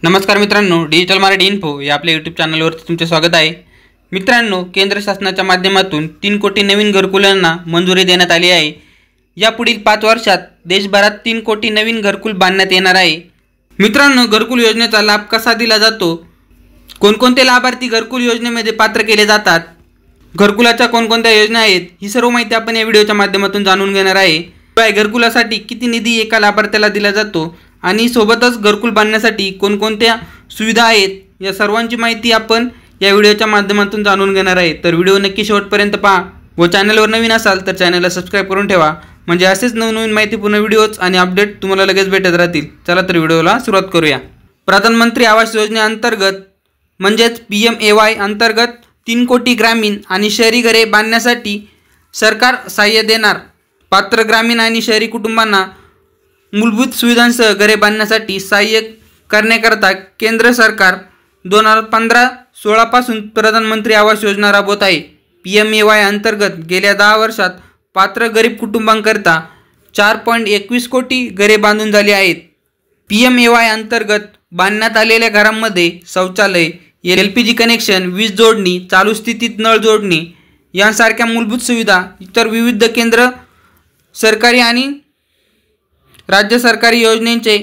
नमस्कार मित्रांनो, digital Marathi info या आपल्या यूट्यूब चॅनलवरती तुमचे स्वागत आहे। मित्रांनो, केंद्र शासनाच्या माध्यमातून 3 कोटी नवीन घरकुलांना मंजुरी देण्यात आली आहे। यापुढील 5 वर्षात देशभरात 3 कोटी नवीन घरकुल बांधण्यात येणार आहे। मित्रांनो, घरकुल योजनेचा लाभ कसा दिला जातो, कोणकोणते लाभार्थी घरकुल योजनेमध्ये पात्र केले जातात, घरकुलाच्या कोणकोणत्या योजना आहेत, ही सर्व माहिती आपण या व्हिडिओच्या माध्यमातून जाणून घेणार आहे। घरकुलासाठी किती निधी एका लाभार्थ्याला दिला जातो आणि सोबतच घरकुल बांधण्यासाठी कोणकोणत्या सुविधा आहेत, या सर्वांची माहिती आपण या व्हिडिओच्या माध्यमातून जाणून घेणार आहे। तर व्हिडिओ नक्की शेवटपर्यंत पहा व चॅनलवर नवीन असाल तर चॅनलला सबस्क्राइब करून ठेवा, म्हणजे असेच नवनवीन माहितीपूर्ण व्हिडिओज आणि अपडेट तुम्हाला लगेच भेटत राहतील। चला तर व्हिडिओला सुरुवात करूया। प्रधानमंत्री आवास योजनेअंतर्गत म्हणजेच PMAY अंतर्गत 3 कोटी ग्रामीण आणि शहरी घरे बांधण्यासाठी सरकार सहाय्य देणार। पात्र ग्रामीण आणि शहरी कुटुंबांना मूलभूत सुविधांसह घरे बांधण्यासाठी सहाय्य करण्याकरता केंद्र सरकार 2015-16 पासून प्रधानमंत्री आवास योजना राबवत आहे। PMAY अंतर्गत गेल्या 10 वर्षात पात्र गरीब कुटुंबांकरता 4.21 कोटी घरे बांधून झाली आहेत। PMAY अंतर्गत बांधण्यात आलेल्या घरांमध्ये शौचालय, LPG कनेक्शन, वीज जोडणी, चालू स्थितीत नळ जोडणी यांसारख्या मूलभूत सुविधा इतर विविध केंद्र सरकारी आणि राज्य सरकारी योजनांचे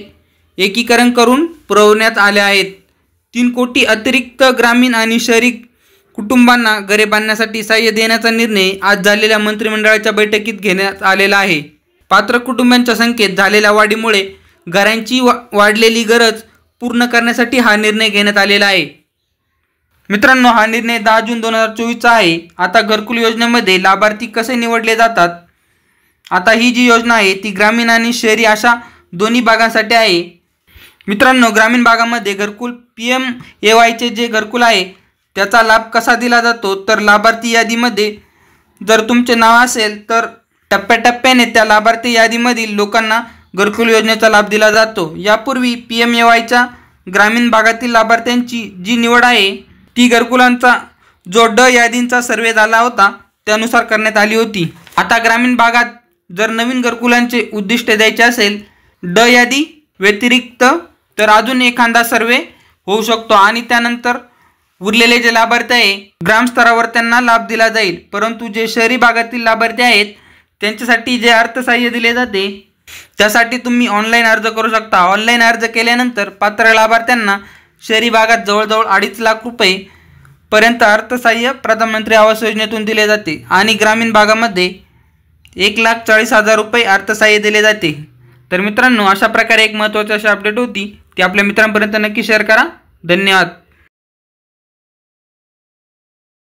एकीकरण करून पुरवण्यात आले आहेत। 3 कोटी अतिरिक्त ग्रामीण आणि शहरी कुटुंबांना घरे बांधण्यासाठी सहाय्य देण्याचा निर्णय आज झालेल्या मंत्रिमंडळाच्या बैठकीत घेण्यात आलेला आहे। पात्र कुटुंबांच्या संख्येत झालेल्या वाढीमुळे घरांची वाढलेली गरज पूर्ण करण्यासाठी हा निर्णय घेण्यात आलेला आहे। मित्रांनो, हा निर्णय 10 जून 2024 आहे। आता घरकुल योजनेमध्ये लाभार्थी कसे निवडले जातात? आता ही जी योजना आहे ती ग्रामीण आणि शहरी अशा दोन्ही भागांसाठी आहे। मित्रांनो, ग्रामीण भागामध्ये घरकुल PMAYचे जे घरकुल आहे त्याचा लाभ कसा दिला जातो, तर लाभार्थी यादीमध्ये जर तुमचे नाव असेल तर टप्प्याटप्प्याने त्या लाभार्थी यादीमधील लोकांना घरकुल योजनेचा लाभ दिला जातो। यापूर्वी PMAYच्या ग्रामीण भागातील लाभार्थ्यांची जी निवड आहे ती घरकुलांचा जो ड यादींचा सर्वे झाला होता त्यानुसार करण्यात आली होती। आता ग्रामीण भागात जर नवीन घरकुलांचे उद्दिष्ट द्यायचे असेल ड यादी व्यतिरिक्त तर अजून एखादा सर्वे होऊ शकतो आणि त्यानंतर उरलेले जे लाभार्थी आहे ग्रामस्तरावर त्यांना लाभ दिला जाईल। परंतु जे शहरी भागातील लाभार्थी आहेत त्यांच्यासाठी जे अर्थसहाय्य दिले जाते त्यासाठी तुम्ही ऑनलाईन अर्ज करू शकता। ऑनलाईन अर्ज केल्यानंतर पात्र लाभार्थ्यांना शहरी भागात जवळजवळ 2.5 लाख रुपये पर्यंत अर्थसहाय्य प्रधानमंत्री आवास योजनेतून दिले जाते आणि ग्रामीण भागामध्ये 1,40,000 रुपये अर्थसहाय्य दिले जाते। तर मित्रांनो, अशा प्रकारे एक महत्त्वाची अशी अपडेट होती ती आपल्या मित्रांपर्यंत नक्की शेअर करा। धन्यवाद।